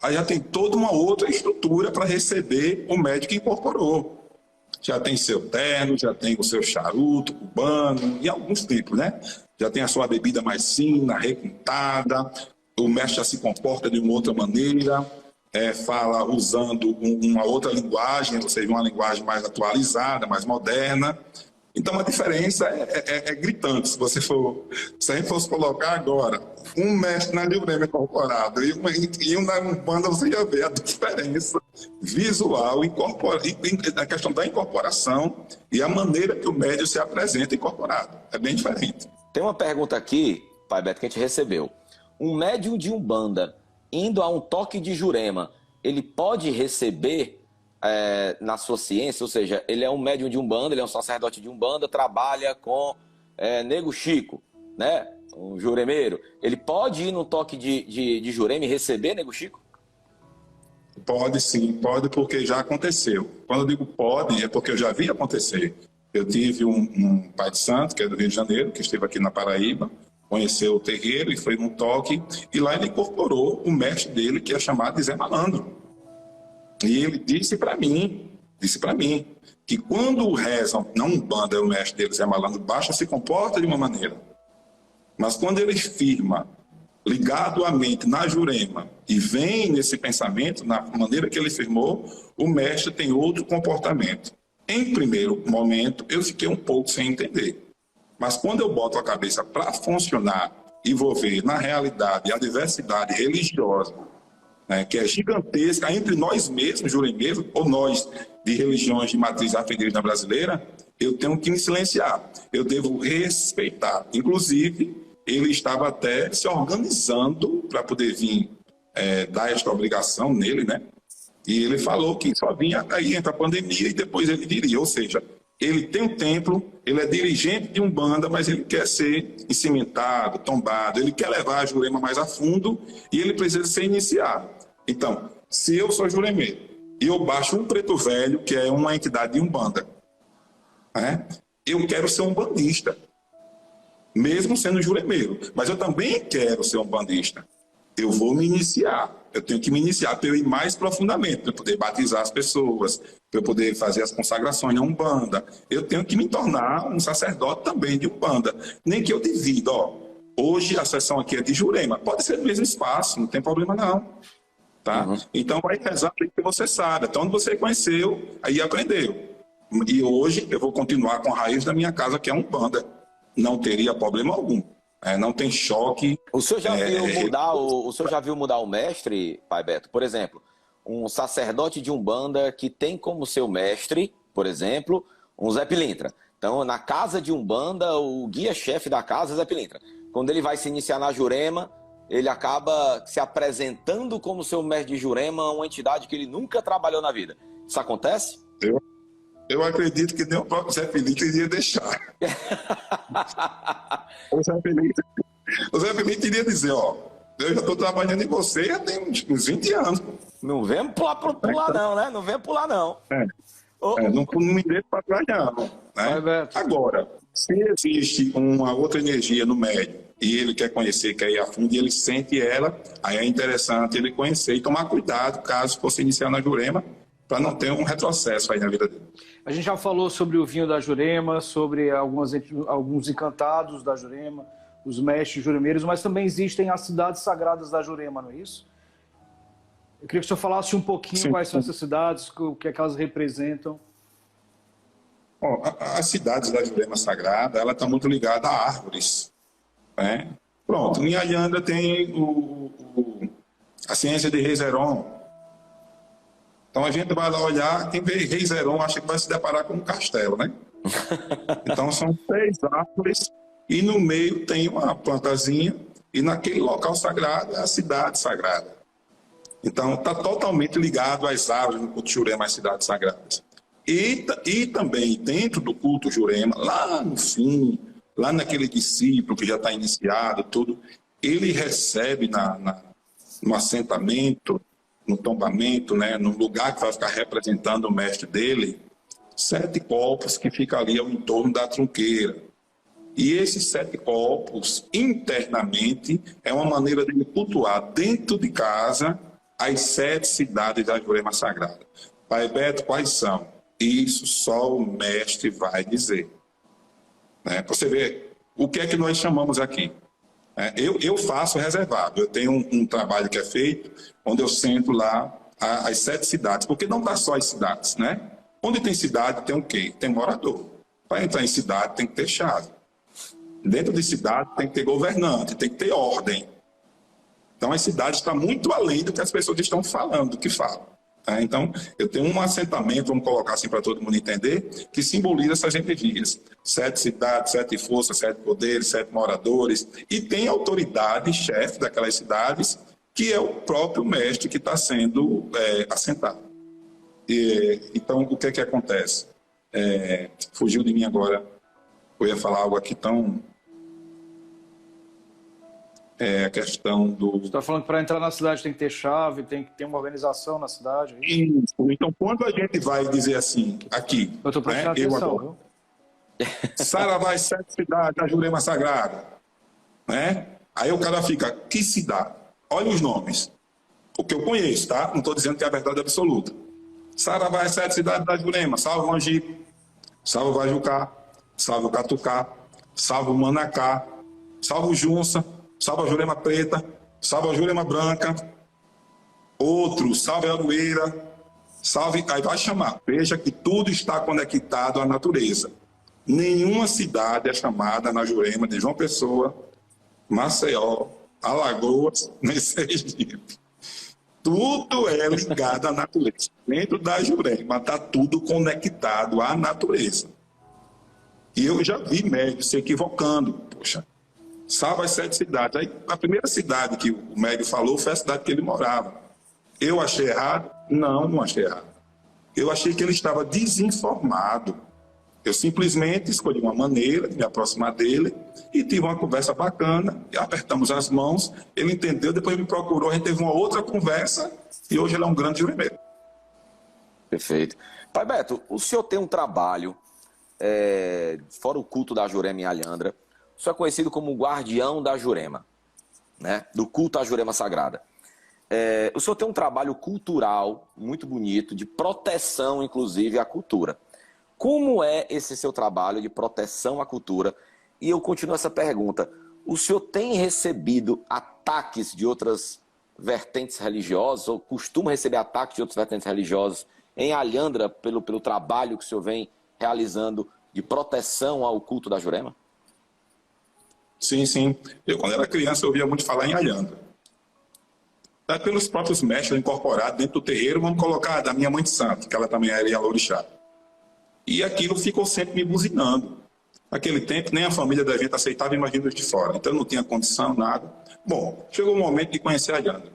aí já tem toda uma outra estrutura para receber o médico que incorporou. Já tem seu terno, já tem o seu charuto cubano, e alguns tipos, né? Já tem a sua bebida mais fina, requintada, o mestre já se comporta de uma outra maneira, fala usando uma outra linguagem, ou seja, uma linguagem mais atualizada, mais moderna. Então a diferença é gritante. Se a gente fosse colocar agora um mestre na Jurema incorporado e um na Umbanda, você ia ver a diferença visual, a questão da incorporação e a maneira que o médium se apresenta incorporado. É bem diferente. Tem uma pergunta aqui, Pai Beto, que a gente recebeu. Um médium de Umbanda indo a um toque de Jurema, ele pode receber na sua ciência, ou seja, ele é um médium de Umbanda, ele é um sacerdote de Umbanda, trabalha com Nego Chico, né? Um juremeiro. Ele pode ir num toque de Jurema e receber Nego Chico? Pode sim, pode, porque já aconteceu. Quando eu digo pode, é porque eu já vi acontecer. Eu tive um pai de santo, que é do Rio de Janeiro, que esteve aqui na Paraíba, conheceu o terreiro e foi num toque, e lá ele incorporou o mestre dele, que é chamado de Zé Malandro. E ele disse para mim, que quando rezam na Umbanda, o mestre dele, Zé Malandro, baixa, se comporta de uma maneira. Mas quando ele firma, ligado à mente na Jurema, e vem nesse pensamento, na maneira que ele firmou, o mestre tem outro comportamento. Em primeiro momento, eu fiquei um pouco sem entender. Mas quando eu boto a cabeça para funcionar e vou ver na realidade a diversidade religiosa, né, que é gigantesca entre nós mesmos, juremeiros, ou nós de religiões de matriz afro-indígena brasileira, eu tenho que me silenciar. Eu devo respeitar. Inclusive, ele estava até se organizando para poder vir dar esta obrigação nele, né? E ele falou que só vinha aí entre a pandemia e depois ele viria. Ou seja, ele tem um templo, ele é dirigente de Umbanda, mas ele quer ser encimentado, tombado, ele quer levar a Jurema mais a fundo e ele precisa ser iniciado. Então, se eu sou juremeiro e eu baixo um preto velho, que é uma entidade de Umbanda, né? Eu quero ser um bandista, mesmo sendo juremeiro, mas eu também quero ser um bandista. Eu vou me iniciar, eu tenho que me iniciar para eu ir mais profundamente, para eu poder batizar as pessoas, para eu poder fazer as consagrações na Umbanda. Eu tenho que me tornar um sacerdote também de Umbanda. Nem que eu divida, hoje a sessão aqui é de Jurema, pode ser no mesmo espaço, não tem problema não. Tá? Uhum. Então vai rezar para que você saiba, então onde você conheceu, aí aprendeu. E hoje eu vou continuar com a raiz da minha casa, que é Umbanda. Não teria problema algum. Não tem choque. O senhor já viu mudar o senhor já viu mudar o mestre, Pai Beto? Por exemplo, um sacerdote de Umbanda que tem como seu mestre, por exemplo, um Zé Pilintra. Então, na casa de Umbanda, o guia-chefe da casa é Zé Pilintra. Quando ele vai se iniciar na Jurema, ele acaba se apresentando como seu mestre de Jurema, uma entidade que ele nunca trabalhou na vida. Isso acontece? Eu acredito que nem o próprio Zé Pilintra iria deixar. O Zé Pilintra iria dizer, eu já estou trabalhando em você já tem uns 20 anos. Não vem pular não, né? Não vem pular não. Não me deixa para trás não. Né? Agora, se existe uma outra energia no médium e ele quer conhecer, quer ir a fundo e ele sente ela, aí é interessante ele conhecer e tomar cuidado caso fosse iniciar na Jurema, para não ter um retrocesso aí na vida dele. A gente já falou sobre o vinho da Jurema, sobre alguns encantados da Jurema, os mestres juremeiros, mas também existem as cidades sagradas da Jurema, não é isso? Eu queria que o senhor falasse um pouquinho quais são essas cidades, o que é que elas representam. As cidades da Jurema Sagrada, ela está muito ligada a árvores. Né? Pronto, em Alhanda tem a ciência de Reiseron. Então a gente vai lá olhar, quem vê Reiseron acha que vai se deparar com um castelo, né? Então são 3 árvores e no meio tem uma plantazinha e naquele local sagrado é a cidade sagrada. Então, está totalmente ligado às árvores no culto Jurema, às cidades sagradas. E também, dentro do culto Jurema, lá no fim, lá naquele discípulo que já está iniciado, tudo, ele recebe no assentamento, no tombamento, né, no lugar que vai ficar representando o mestre dele, 7 copos que ficam ali ao entorno da trunqueira. E esses 7 copos, internamente, é uma maneira de cultuar dentro de casa as 7 cidades da Jurema Sagrada. Pai Beto, quais são? Isso só o mestre vai dizer. Né? Você vê o que é que nós chamamos aqui. Eu faço reservado. Eu tenho um trabalho que é feito, onde eu sento lá as 7 cidades, porque não dá só as cidades, né? Onde tem cidade, tem o quê? Tem morador. Para entrar em cidade, tem que ter chave. Dentro de cidade, tem que ter governante, tem que ter ordem. Então, as cidades estão muito além do que as pessoas estão falando, do que falam. Tá? Então, eu tenho um assentamento, vamos colocar assim para todo mundo entender, que simboliza essas energias. 7 cidades, 7 forças, 7 poderes, 7 moradores. E tem autoridade, chefe daquelas cidades, que é o próprio mestre que está sendo assentado. Então, o que é que acontece? Fugiu de mim agora. Eu ia falar algo aqui tão... a questão do... Você está falando que para entrar na cidade tem que ter chave, tem que ter uma organização na cidade? Isso. Então, quando a gente vai dizer assim, aqui... Eu estou prestando atenção, viu? Saravá, 7 cidades da Jurema Sagrada. Né? Aí o cara fica, que cidade? Olha os nomes. O que eu conheço, tá? Não estou dizendo que é a verdade absoluta. Saravá, 7 cidades da Jurema. Salve Angico, salve Vajucá, salve o Catucá, salve o Manacá, salve o Junça, salve a Jurema Preta, salve a Jurema Branca, outro, salve a Aroeira, salve, aí vai chamar. Veja que tudo está conectado à natureza. Nenhuma cidade é chamada na Jurema de João Pessoa, Maceió, Alagoas, nem Sergipe. Tudo é ligado à natureza. Dentro da Jurema está tudo conectado à natureza. E eu já vi médios se equivocando. Poxa, salva as 7 cidades. Aí, a primeira cidade que o médico falou foi a cidade que ele morava. Eu achei errado? Não, não achei errado. Eu achei que ele estava desinformado. Eu simplesmente escolhi uma maneira de me aproximar dele e tive uma conversa bacana, e apertamos as mãos, ele entendeu, depois me procurou, a gente teve uma outra conversa e hoje ele é um grande juremeiro. Perfeito. Pai Beto, o senhor tem um trabalho, fora o culto da Jurema em Alhandra, o senhor é conhecido como o guardião da Jurema, né? Do culto à Jurema Sagrada. O senhor tem um trabalho cultural muito bonito, de proteção, inclusive, à cultura. Como é esse seu trabalho de proteção à cultura? E eu continuo essa pergunta. O senhor tem recebido ataques de outras vertentes religiosas, ou costuma receber ataques de outras vertentes religiosas em Alhandra pelo trabalho que o senhor vem realizando de proteção ao culto da Jurema? Sim, sim. Eu, quando era criança, eu ouvia muito falar em Alhandra. Pelos próprios mestres incorporados dentro do terreiro, vamos colocar da minha mãe de santo, que ela também era Ialorixá. E aquilo ficou sempre me buzinando. Naquele tempo, nem a família da gente aceitava imaginas de fora. Então, eu não tinha condição, nada. Bom, chegou o momento de conhecer a Alhandra.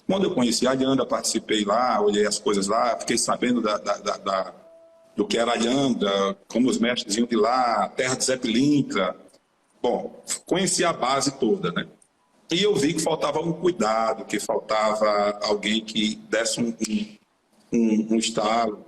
Quando eu conheci a Alhandra, participei lá, olhei as coisas lá, fiquei sabendo do que era a Alhandra, como os mestres iam de lá, terra de Zé Pilintra. Bom, conheci a base toda, né? E eu vi que faltava um cuidado, que faltava alguém que desse um estalo,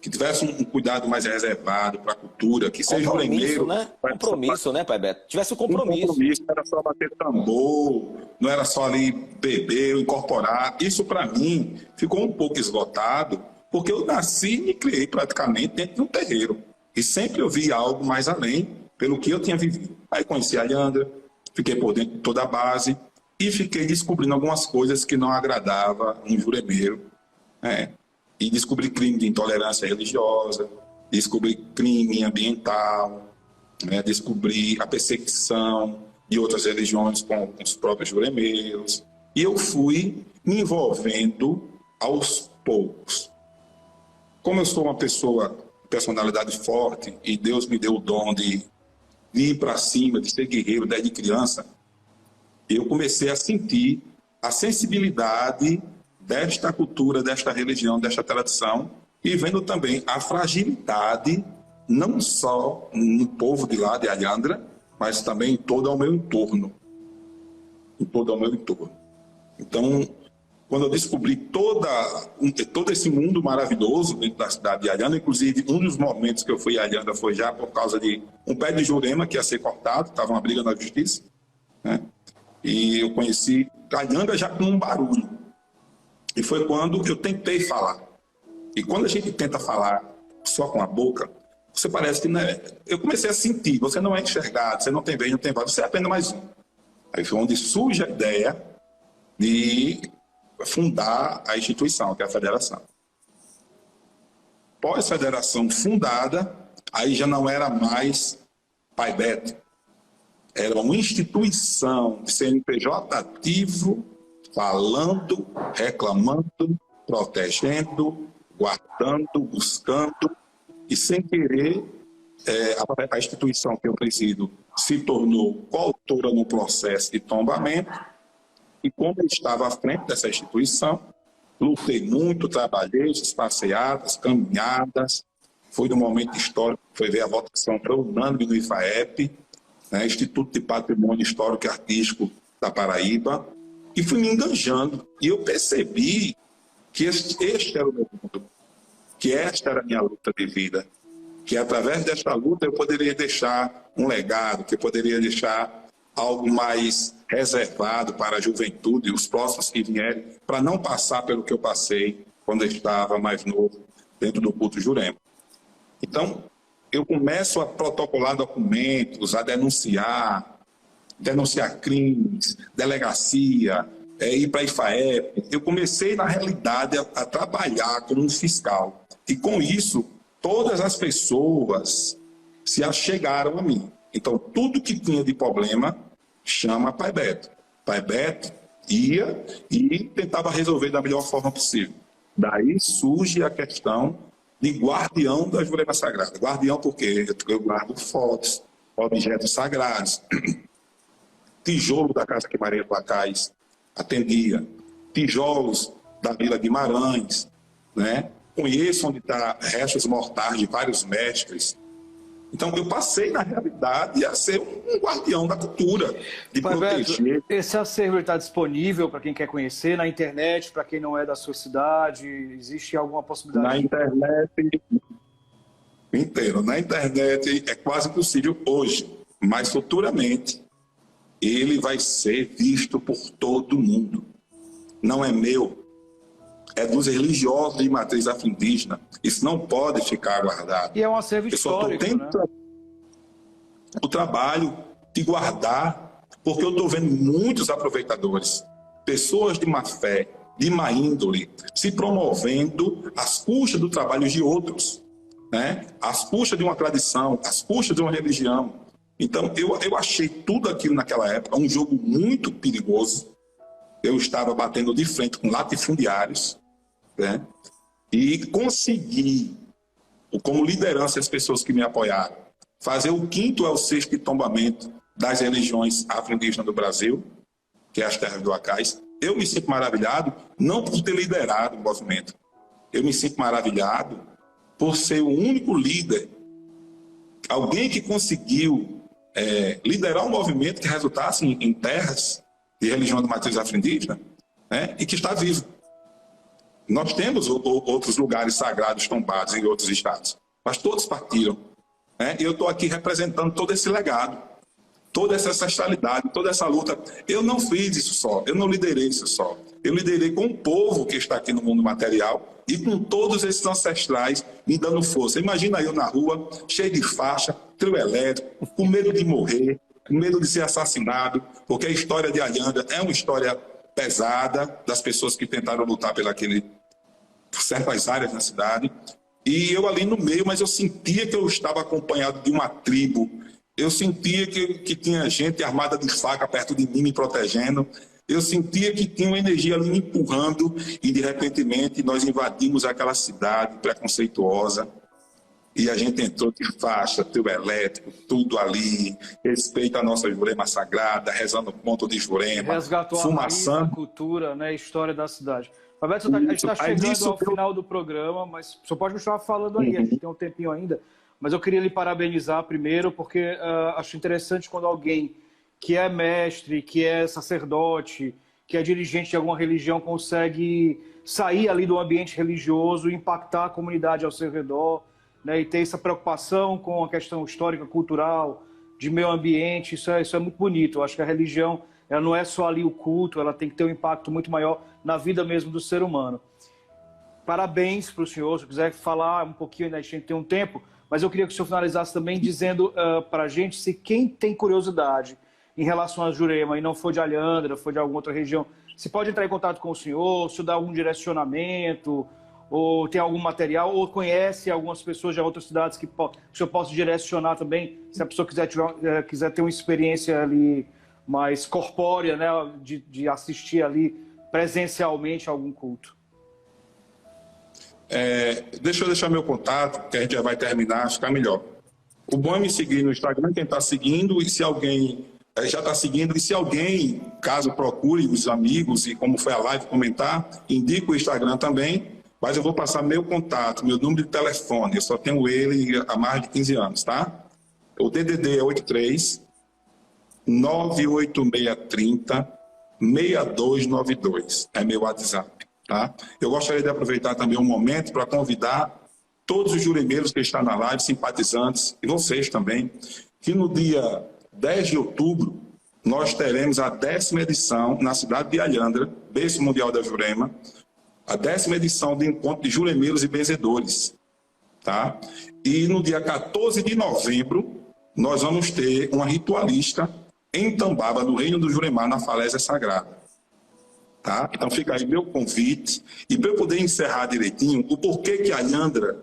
que tivesse um cuidado mais reservado para a cultura, que seja um remeiro, né? Compromisso, né, Pai Beto? Tivesse um compromisso. Um compromisso, não era só bater tambor, não era só ali beber, incorporar. Isso, para mim, ficou um pouco esgotado, porque eu nasci e me criei praticamente dentro de um terreiro. E sempre eu vi algo mais além, pelo que eu tinha vivido. Aí conheci a Alhandra, fiquei por dentro de toda a base e fiquei descobrindo algumas coisas que não agradavam um juremeiro, né? E descobri crime de intolerância religiosa, descobri crime ambiental, né? Descobri a perseguição de outras religiões com os próprios juremeiros. E eu fui me envolvendo aos poucos. Como eu sou uma personalidade forte, e Deus me deu o dom de ir para cima, de ser guerreiro desde criança, eu comecei a sentir a sensibilidade desta cultura, desta religião, desta tradição, e vendo também a fragilidade, não só no povo de lá, de Alhandra, mas também em todo o meu entorno. Em todo o meu entorno. Então, quando eu descobri todo esse mundo maravilhoso dentro da cidade de Alhandra, inclusive um dos momentos que eu fui a Alhandra foi já por causa de um pé de Jurema que ia ser cortado, estava uma briga na justiça, né? E eu conheci Alhandra já com um barulho. E foi quando eu tentei falar. E quando a gente tenta falar só com a boca, você parece que... Né, eu comecei a sentir, você não é enxergado, você não tem vez, não tem voz, você é apenas mais um. Aí foi onde surge a ideia de fundar a instituição, que é a federação. Pós-federação fundada, aí já não era mais Pai Beto. Era uma instituição de CNPJ ativo, falando, reclamando, protegendo, guardando, buscando, e sem querer, a instituição que eu presido se tornou coautora no processo de tombamento, e como eu estava à frente dessa instituição, lutei muito, trabalhei, passeadas, caminhadas, foi no momento histórico, foi ver a votação para unânime no IFAEP, né, Instituto de Patrimônio Histórico e Artístico da Paraíba, e fui me enganjando, e eu percebi que este era o meu mundo, que esta era a minha luta de vida, que através desta luta eu poderia deixar um legado, que eu poderia deixar algo mais reservado para a juventude e os próximos que vierem, para não passar pelo que eu passei quando eu estava mais novo dentro do culto Jurema. Então, eu começo a protocolar documentos, a denunciar crimes, delegacia, ir para a IFAEP. Eu comecei, na realidade, a trabalhar como um fiscal. E com isso, todas as pessoas se achegaram a mim. Então, tudo que tinha de problema, chama Pai Beto. Pai Beto ia e tentava resolver da melhor forma possível. Daí surge a questão de guardião da Jurema Sagrada. Guardião porque eu guardo fotos, objetos sagrados. Tijolo da Casa que Maria Placais atendia. Tijolos da Vila Guimarães, né? Conheço onde está restos mortais de vários mestres. Então, eu passei, na realidade, a ser um guardião da cultura, de Pai proteger. Beto, esse acervo está disponível para quem quer conhecer na internet, para quem não é da sua cidade? Existe alguma possibilidade? Na internet inteiro. Na internet é quase impossível hoje, mas futuramente ele vai ser visto por todo mundo. Não é meu, é dos religiosos de matriz afro-indígena. Isso não pode ficar guardado. E é um acervo histórico, eu só estou tendo o trabalho de guardar, porque eu estou vendo muitos aproveitadores, pessoas de má fé, de má índole, se promovendo às custas do trabalho de outros, né? Às custas de uma tradição, às custas de uma religião. Então, eu achei tudo aquilo naquela época um jogo muito perigoso. Eu estava batendo de frente com latifundiários, né? E consegui, como liderança, as pessoas que me apoiaram, fazer o 5º ao 6º tombamento das religiões afro-indígenas do Brasil, que é as terras do Acais. Eu me sinto maravilhado, não por ter liderado o movimento. Eu me sinto maravilhado por ser o único líder, alguém que conseguiu liderar um movimento que resultasse em terras de religião de matriz afro-indígena, né, e que está vivo. Nós temos outros lugares sagrados tombados em outros estados, mas todos partiram, né? E eu estou aqui representando todo esse legado, toda essa ancestralidade, toda essa luta. Eu não fiz isso só, eu não liderei isso só. Eu liderei com o povo que está aqui no mundo material e com todos esses ancestrais me dando força. Imagina eu na rua, cheio de faixa, trio elétrico, com medo de morrer, com medo de ser assassinado, porque a história de Alhandra é uma história pesada das pessoas que tentaram lutar por certas áreas na cidade. E eu ali no meio, mas eu sentia que eu estava acompanhado de uma tribo. Eu sentia que tinha gente armada de faca perto de mim me protegendo. Eu sentia que tinha uma energia ali me empurrando e, de repente, nós invadimos aquela cidade preconceituosa, E a gente entrou de faixa, trio elétrico, tudo ali, respeita a nossa Jurema Sagrada, rezando o ponto de Jurema, Resgatou a raiz da cultura, né, a história da cidade. Roberto, a gente está chegando ao final do programa, mas o senhor pode continuar falando aí, a gente tem um tempinho ainda. Mas eu queria lhe parabenizar primeiro, porque acho interessante quando alguém que é mestre, que é sacerdote, que é dirigente de alguma religião, consegue sair ali do ambiente religioso, impactar a comunidade ao seu redor, né, e ter essa preocupação com a questão histórica, cultural, de meio ambiente. Isso é muito bonito. Eu acho que a religião, ela não é só ali o culto, ela tem que ter um impacto muito maior na vida mesmo do ser humano. Parabéns para o senhor. Se quiser falar um pouquinho, ainda a gente tem um tempo, mas eu queria que o senhor finalizasse também dizendo para a gente se quem tem curiosidade em relação a Jurema e não for de Alhandra, for de alguma outra região, se pode entrar em contato com o senhor, se dá algum direcionamento, ou tem algum material, ou conhece algumas pessoas de outras cidades que o senhor possa direcionar também, se a pessoa quiser ter uma experiência ali mais corpórea, né, de assistir ali presencialmente a algum culto. Deixa eu deixar meu contato, que a gente já vai terminar, ficar melhor. O bom é me seguir no Instagram, quem está seguindo, e se alguém já está seguindo, e se alguém, caso procure os amigos, e como foi a live comentar, indica o Instagram também, mas eu vou passar meu contato, meu número de telefone, eu só tenho ele há mais de 15 anos, tá? O DDD é 83 98630 6292, é meu WhatsApp, tá? Eu gostaria de aproveitar também um momento para convidar todos os juremeiros que estão na live, simpatizantes, e vocês também, que no dia 10 de outubro nós teremos a 10ª edição na cidade de Alhandra, berço mundial da Jurema, a 10ª edição do Encontro de Juremeiros e Benzedores, tá? E no dia 14 de novembro nós vamos ter uma ritualista em Tambaba, no Reino do Juremar, na Falésia Sagrada. Tá? Então fica aí meu convite. E para eu poder encerrar direitinho, o porquê que Alhandra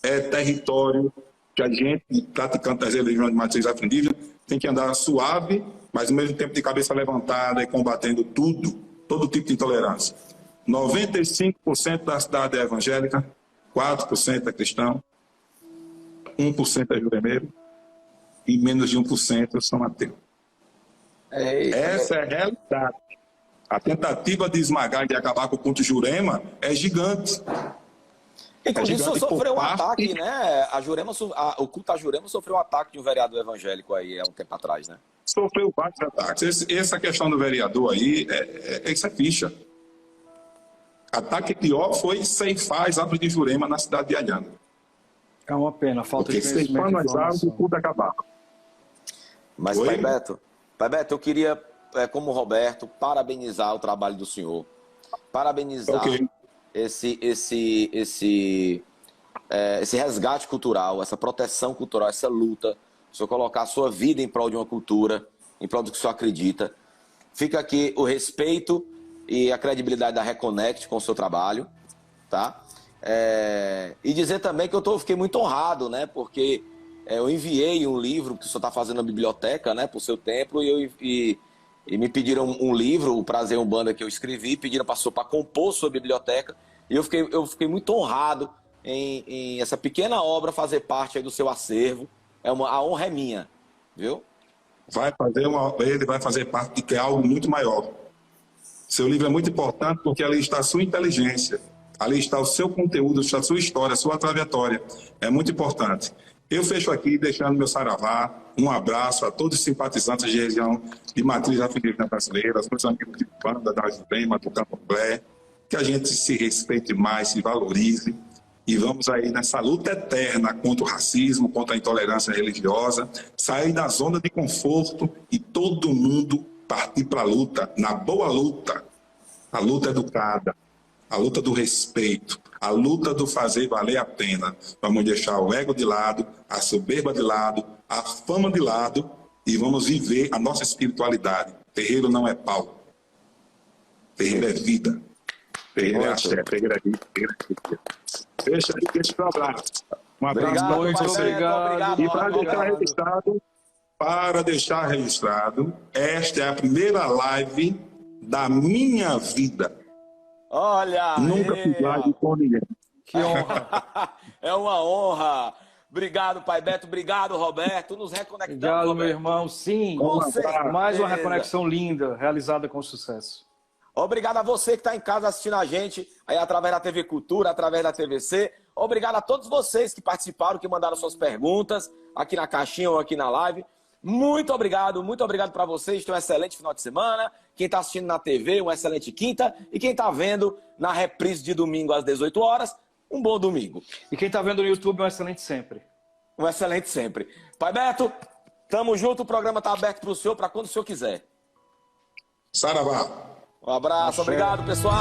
é território que a gente, praticante das religiões de matriz afro-indígena, tem que andar suave, mas ao mesmo tempo de cabeça levantada e combatendo todo tipo de intolerância. 95% da cidade é evangélica, 4% é cristão, 1% é juremeiro e menos de 1% são ateus. Essa é a realidade. A tentativa de esmagar e de acabar com o culto Jurema é gigante. Inclusive, sofreu um ataque, né? O culto a Jurema sofreu um ataque de um vereador evangélico aí há um tempo atrás, né? Sofreu vários ataques. Essa questão do vereador aí, isso é ficha. Ataque pior foi ceifar as árvores de Jurema na cidade de Alhandra. É uma pena, falta de conhecimento. Porque ceifando as árvores, o culto acabava. Mas, Pai Beto, eu queria, como Roberto, parabenizar o trabalho do senhor. Parabenizar esse resgate cultural, essa proteção cultural, essa luta. O senhor colocar a sua vida em prol de uma cultura, em prol do que o senhor acredita. Fica aqui o respeito e a credibilidade da Reconnect com o seu trabalho, tá? E dizer também que eu fiquei muito honrado, né? Porque eu enviei um livro que o senhor está fazendo na biblioteca, né, para o seu templo, e me pediram um livro, o Prazer Umbanda, que eu escrevi, pediram para o senhor para compor sua biblioteca, e eu fiquei muito honrado em essa pequena obra fazer parte aí do seu acervo. A honra é minha, viu? Ele vai fazer parte de que é algo muito maior. Seu livro é muito importante porque ali está a sua inteligência, ali está o seu conteúdo, está a sua história, a sua trajetória. É muito importante. Eu fecho aqui deixando meu saravá, um abraço a todos os simpatizantes de região de matriz afro-indígena brasileira, os meus amigos de banda da Jurema, do Candomblé, que a gente se respeite mais, se valorize, e vamos aí nessa luta eterna contra o racismo, contra a intolerância religiosa, sair da zona de conforto e todo mundo partir para a luta, na boa luta, a luta educada, a luta do respeito, a luta do fazer valer a pena. Vamos deixar o ego de lado, a soberba de lado, a fama de lado e vamos viver a nossa espiritualidade. Terreiro não é pau. Terreiro é vida. Terreiro é axé. Terreiro é vida. Deixa aí, deixa um abraço. Um abraço para todos vocês. E para deixar registrado, esta é a primeira live da minha vida. Olha! Nunca fiz live com ninguém. Que honra! É uma honra! Obrigado, Pai Beto. Obrigado, Roberto. Nos reconectamos, Obrigado, Roberto. meu irmão. Sim, Com certeza. mais uma reconexão linda, realizada com sucesso. Obrigado a você que está em casa assistindo a gente, aí através da TV Cultura, através da TVC. Obrigado a todos vocês que participaram, que mandaram suas perguntas aqui na caixinha ou aqui na live. Muito obrigado para vocês. Tenham um excelente final de semana. Quem está assistindo na TV, uma excelente quinta. E quem está vendo na reprise de domingo às 18 horas, um bom domingo. E quem está vendo no YouTube, um excelente sempre. Um excelente sempre. Pai Beto, tamo junto. O programa está aberto para o senhor, para quando o senhor quiser. Saravá. Um abraço. Obrigado, pessoal.